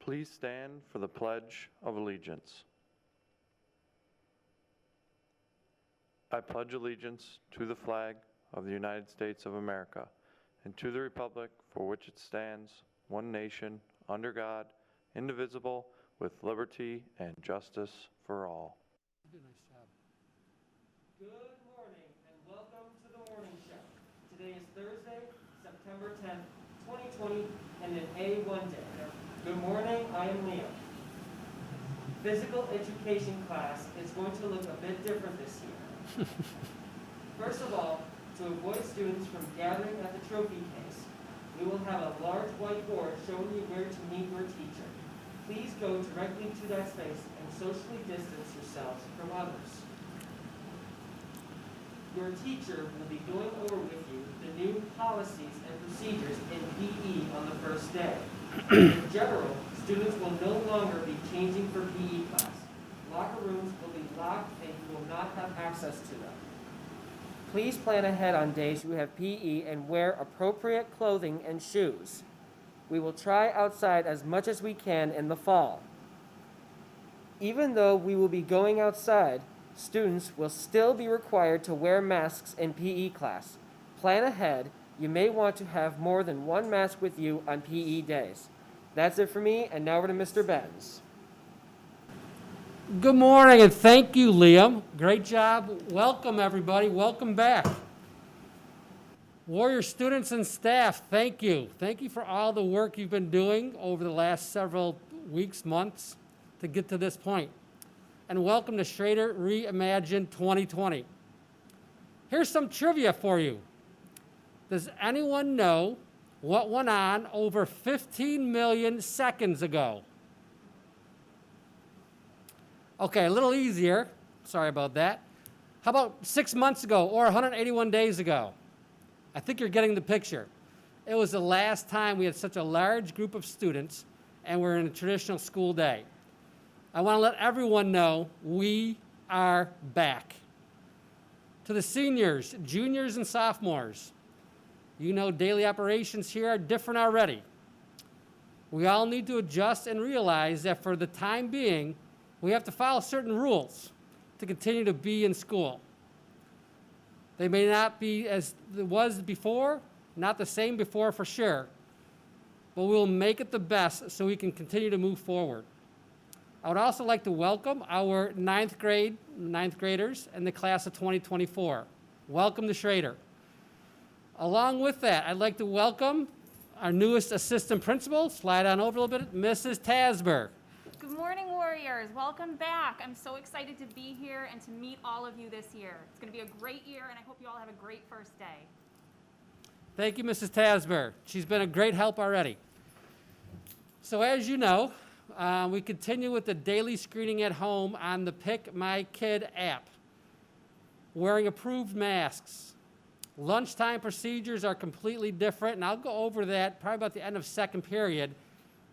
Please stand for the Pledge of Allegiance. I pledge allegiance to the flag of the United States of America and to the republic for which it stands, one nation, under God, indivisible, with liberty and justice for all. You did a nice job. Good morning and welcome to the morning show. Today is Thursday, September 10th, 2020, and an A1 day. Good morning, I am Leo. Physical education class is going to look a bit different this year. First of all, to avoid students from gathering at the trophy case, we will have a large whiteboard showing you where to meet your teacher. Please go directly to that space and socially distance yourselves from others. Your teacher will be going over with you the new policies and procedures in PE on the first day. In general, students will no longer be changing for PE class. Locker rooms will be locked and you will not have access to them. Please plan ahead on days you have PE and wear appropriate clothing and shoes. We will try outside as much as we can in the fall. Even though we will be going outside, students will still be required to wear masks in PE class. Plan ahead. You may want to have more than one mask with you on PE days. That's it for me, and now over to Mr. Benz. Good morning, and thank you, Liam. Great job. Welcome, everybody. Welcome back. Warrior students and staff, thank you. Thank you for all the work you've been doing over the last several weeks, months, to get to this point. And welcome to Schrader Reimagine 2020. Here's some trivia for you. Does anyone know what went on over 15 million seconds ago? Okay, a little easier. Sorry about that. How about 6 months ago or 181 days ago? I think you're getting the picture. It was the last time we had such a large group of students and we're in a traditional school day. I want to let everyone know we are back. To the seniors, juniors, and sophomores, you know daily operations here are different already. We all need to adjust and realize that for the time being, we have to follow certain rules to continue to be in school. They may not be as it was before, not the same before for sure, but we'll make it the best so we can continue to move forward. I would also like to welcome our ninth graders in the class of 2024. Welcome to Schrader. Along with that, I'd like to welcome our newest assistant principal, slide on over a little bit, Mrs. Tasber. Good morning, Warriors. Welcome back. I'm so excited to be here and to meet all of you this year. It's going to be a great year, and I hope you all have a great first day. Thank you, Mrs. Tasber. She's been a great help already. So as you know, we continue with the daily screening at home on the Pick My Kid app, wearing approved masks. Lunchtime procedures are completely different, and I'll go over that probably about the end of second period,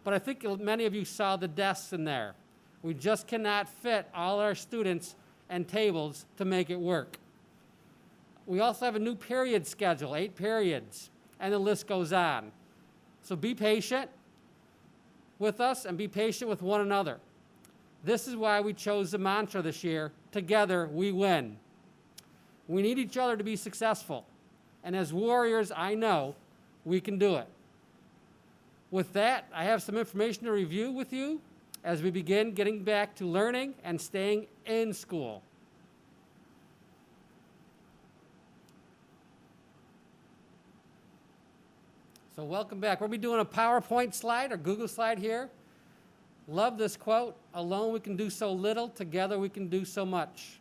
but I think many of you saw the desks in there. We just cannot fit all our students and tables to make it work. We also have a new period schedule, 8 periods, and the list goes on. So be patient with us and be patient with one another. This is why we chose the mantra this year, together we win. We need each other to be successful. And as Warriors, I know we can do it. With that, I have some information to review with you as we begin getting back to learning and staying in school. So welcome back. We'll be doing a PowerPoint slide or Google slide here. Love this quote, alone we can do so little, together we can do so much.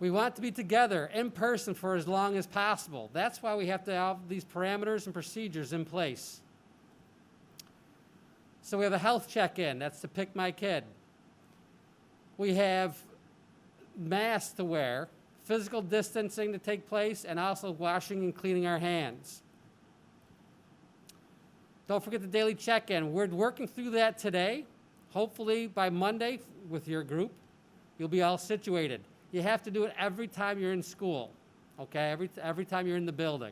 We want to be together in person for as long as possible. That's why we have to have these parameters and procedures in place. So we have a health check-in. That's to Pick My Kid. We have masks to wear, physical distancing to take place, and also washing and cleaning our hands. Don't forget the daily check-in. We're working through that today. Hopefully by Monday with your group, you'll be all situated. You have to do it every time you're in school, okay? Every time you're in the building.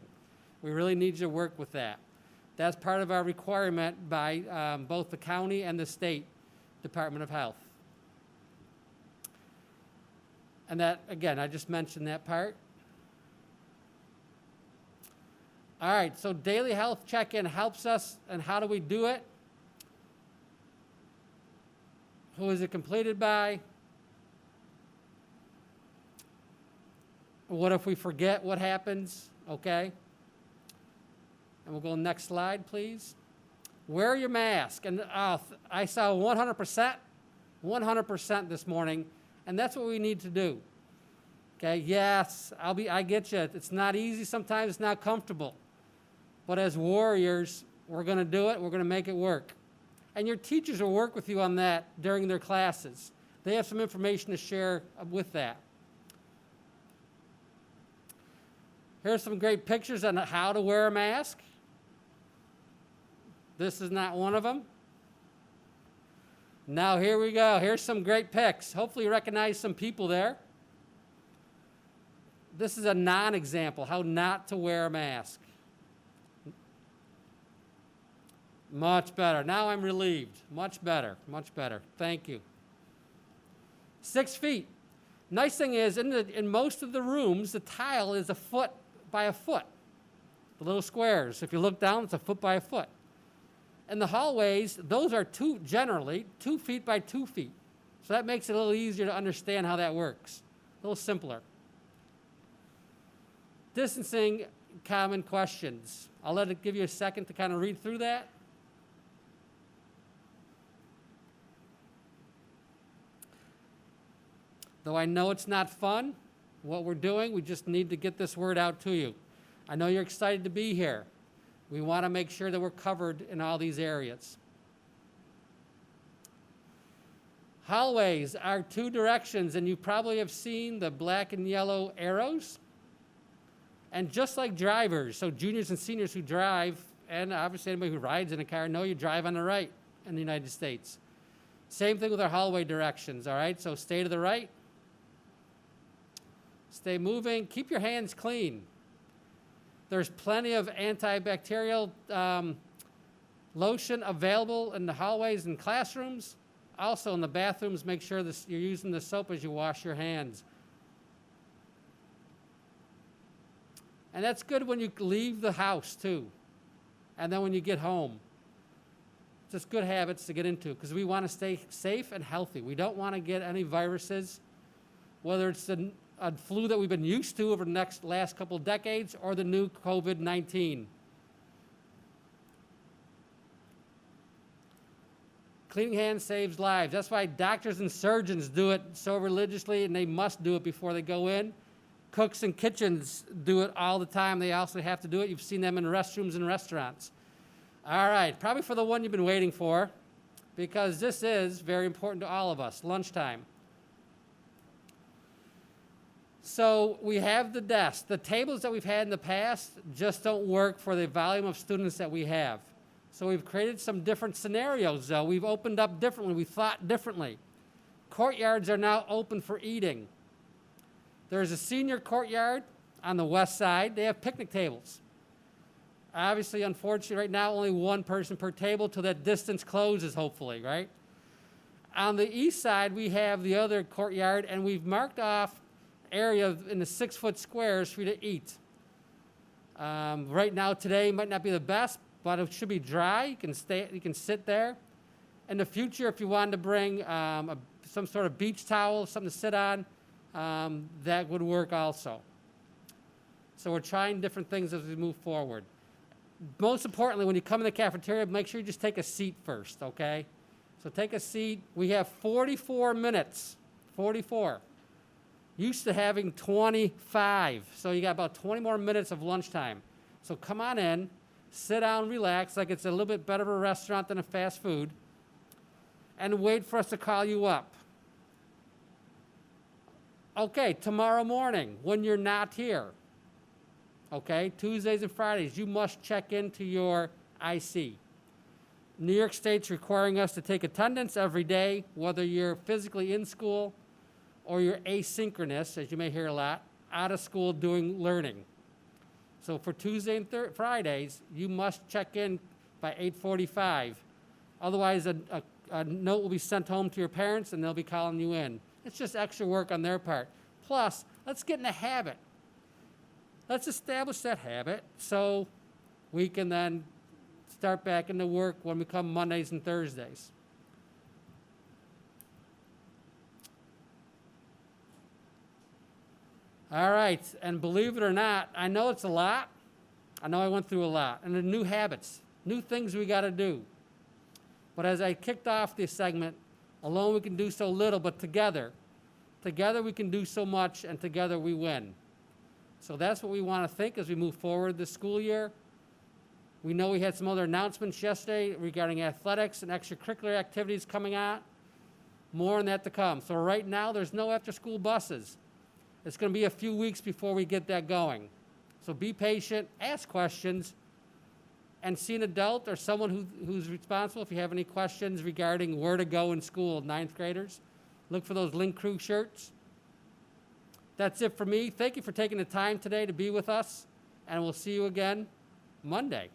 We really need you to work with that. That's part of our requirement by both the county and the state Department of Health. And that, again, I just mentioned that part. All right, so daily health check-in helps us, and how do we do it? Who is it completed by? What if we forget? What happens? Okay. And we'll go next slide, please. Wear your mask. And I saw 100% this morning, and that's what we need to do. Okay, yes, I get you. It's not easy sometimes, it's not comfortable. But as warriors, we're going to do it, we're going to make it work. And your teachers will work with you on that during their classes. They have some information to share with that. Here's some great pictures on how to wear a mask. This is not one of them. Now here we go. Here's some great pics. Hopefully you recognize some people there. This is a non-example, how not to wear a mask. Much better. Now I'm relieved. Much better. Much better. Thank you. 6 feet. Nice thing is, in most of the rooms, the tile is a foot by a foot. The little squares. If you look down, it's a foot by a foot. In the hallways, those are generally 2 feet by 2 feet. So that makes it a little easier to understand how that works. A little simpler. Distancing, common questions. I'll let it give you a second to kind of read through that. Though I know it's not fun, what we're doing, we just need to get this word out to you. I know you're excited to be here. We want to make sure that we're covered in all these areas. Hallways are 2 directions, and you probably have seen the black and yellow arrows. And just like drivers, so juniors and seniors who drive, and obviously anybody who rides in a car, know you drive on the right in the United States. Same thing with our hallway directions, all right? So stay to the right. Stay moving. Keep your hands clean. There's plenty of antibacterial lotion available in the hallways and classrooms. Also in the bathrooms, make sure that you're using the soap as you wash your hands. And that's good when you leave the house too. And then when you get home. Just good habits to get into because we want to stay safe and healthy. We don't want to get any viruses, whether it's a flu that we've been used to over the last couple of decades or the new COVID-19. Cleaning hands saves lives. That's why doctors and surgeons do it so religiously, and they must do it before they go in. Cooks in kitchens do it all the time. They also have to do it. You've seen them in restrooms and restaurants. All right, probably for the one you've been waiting for, because this is very important to all of us, lunchtime. So we have the desks. The tables that we've had in the past just don't work for the volume of students that we have. So we've created some different scenarios, though. We've opened up differently. We thought differently. Courtyards are now open for eating. There's a senior courtyard on the west side. They have picnic tables. Obviously, unfortunately, right now, only one person per table till that distance closes, hopefully, right? On the east side, we have the other courtyard, and we've marked off area in the 6-foot squares for you to eat. Right now, today might not be the best, but it should be dry. You can sit there. In the future, if you wanted to bring some sort of beach towel, something to sit on, that would work also. So we're trying different things as we move forward. Most importantly, when you come in the cafeteria, make sure you just take a seat first, okay? So take a seat. We have 44 minutes, 44. Used to having 25, so you got about 20 more minutes of lunchtime. So come on in, sit down, relax, like it's a little bit better of a restaurant than a fast food, and wait for us to call you up. Okay, tomorrow morning, when you're not here, okay, Tuesdays and Fridays, you must check into your IC. New York State's requiring us to take attendance every day, whether you're physically in school or you're asynchronous, as you may hear a lot, out of school doing learning. So for Tuesday and Fridays, you must check in by 8:45. Otherwise, a note will be sent home to your parents and they'll be calling you in. It's just extra work on their part. Plus, let's get in a habit. Let's establish that habit so we can then start back into work when we come Mondays and Thursdays. All right, and believe it or not, I know it's a lot. I know I went through a lot. And the new habits, new things we got to do. But as I kicked off this segment, alone we can do so little, but together we can do so much, and together we win. So that's what we want to think as we move forward this school year. We know we had some other announcements yesterday regarding athletics and extracurricular activities coming out. More on that to come. So right now, there's no after-school buses. It's going to be a few weeks before we get that going. So be patient, ask questions, and see an adult or someone who's responsible if you have any questions regarding where to go in school, 9th graders. Look for those Link Crew shirts. That's it for me. Thank you for taking the time today to be with us, and we'll see you again Monday.